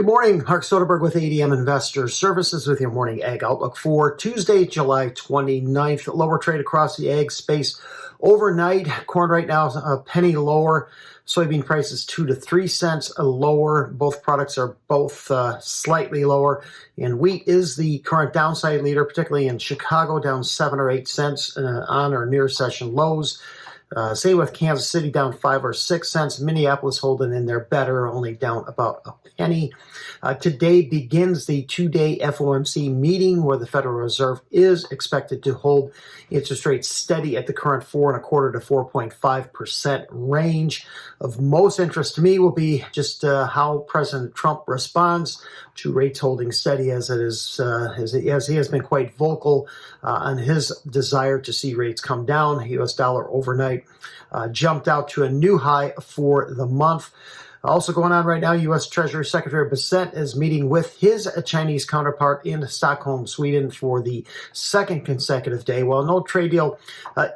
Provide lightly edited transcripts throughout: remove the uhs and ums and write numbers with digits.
morning. Mark Soderberg with ADM Investor Services with your morning ag outlook for Tuesday, July 29th. Lower trade across the ag space overnight. Corn right now is a penny lower. Soybean prices 2 to 3 cents lower. Both products are both slightly lower. And wheat is the current downside leader, particularly in Chicago, down 7 or 8 cents on or near session lows. Same with Kansas City, down 5 or 6 cents. Minneapolis holding in there better, only down about a penny. Today begins the two-day FOMC meeting where the Federal Reserve is expected to hold interest rates steady at the current 4.25% to 4.5% range. Of most interest to me will be just how President Trump responds to rates holding steady, as he has been quite vocal on his desire to see rates come down. U.S. dollar overnight jumped out to a new high for the month. Also going on right now, U.S. Treasury Secretary Bissett is meeting with his Chinese counterpart in Stockholm, Sweden for the second consecutive day. While no trade deal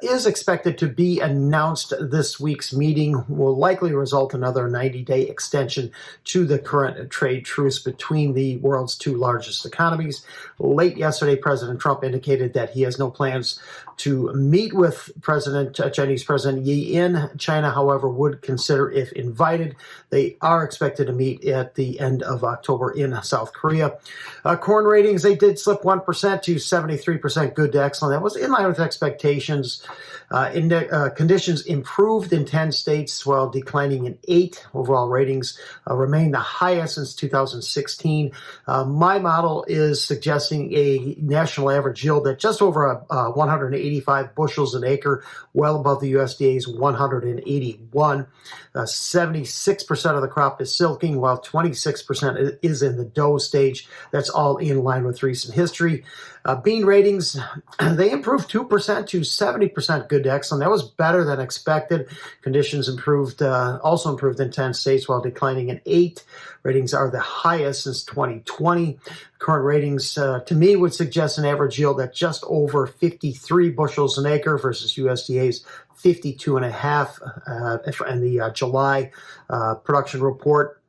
is expected to be announced, this week's meeting will likely result in another 90-day extension to the current trade truce between the world's two largest economies. Late yesterday, President Trump indicated that he has no plans to meet with Chinese President Yi in China, however, would consider if invited. They are expected to meet at the end of October in South Korea. Corn ratings, they did slip 1% to 73% good to excellent. That was in line with expectations. Conditions improved in 10 states while declining in 8. Overall ratings remain the highest since 2016. My model is suggesting a national average yield at just over 185 bushels an acre, well above the USDA's 181. 76% of the crop is silking, while 26% is in the dough stage. That's all in line with recent history. Bean ratings, they improved 2% to 70% good to excellent. That was better than expected. Conditions also improved in 10 states while declining in 8. Ratings are the highest since 2020. Current ratings, to me, would suggest an average yield at just over 53 bushels an acre versus USDA's 52.5 in the July production report.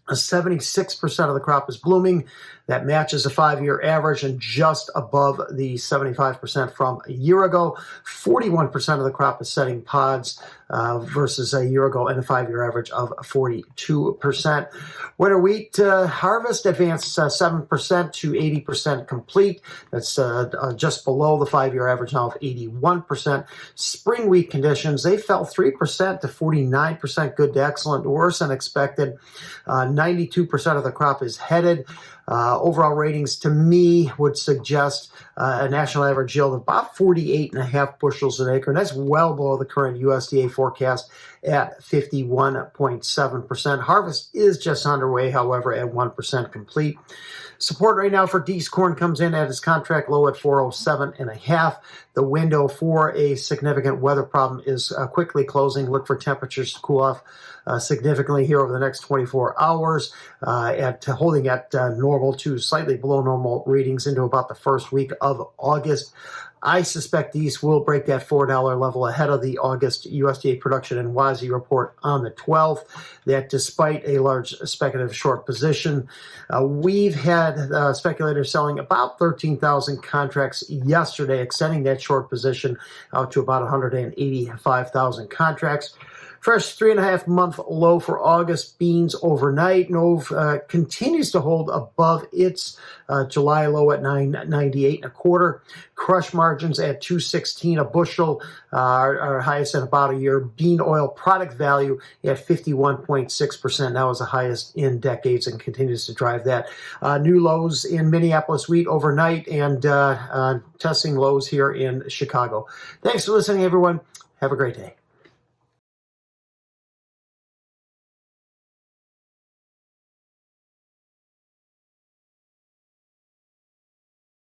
76% of the crop is blooming. That matches a 5-year average and just above the 75% from a year ago. 41% of the crop is setting pods versus a year ago and a 5-year average of 42%. Winter wheat harvest advanced 7% to 80% complete. That's just below the 5-year average now of 81%. Spring wheat conditions, they fell 3% to 49% good to excellent, worse than expected. 92% of the crop is headed. Overall ratings to me would suggest a national average yield of about 48.5 bushels an acre, and that's well below the current USDA forecast at 51.7%. Harvest is just underway, however, at 1% complete. Support right now for D's corn comes in at its contract low at 407.5. The window for a significant weather problem is quickly closing. Look for temperatures to cool off significantly here over the next 24 hours, holding at normal to slightly below normal readings into about the first week of August. I suspect these will break that $4 level ahead of the August USDA production and WASI report on the 12th. That despite a large speculative short position, we've had speculators selling about 13,000 contracts yesterday, extending that short position out to about 185,000 contracts. Fresh 3.5-month low for August beans overnight. Nove continues to hold above its July low at 9.9825. Crush margins at 2.16 a bushel, our highest in about a year. Bean oil product value at 51.6%. That was the highest in decades and continues to drive that. New lows in Minneapolis wheat overnight and testing lows here in Chicago. Thanks for listening, everyone. Have a great day.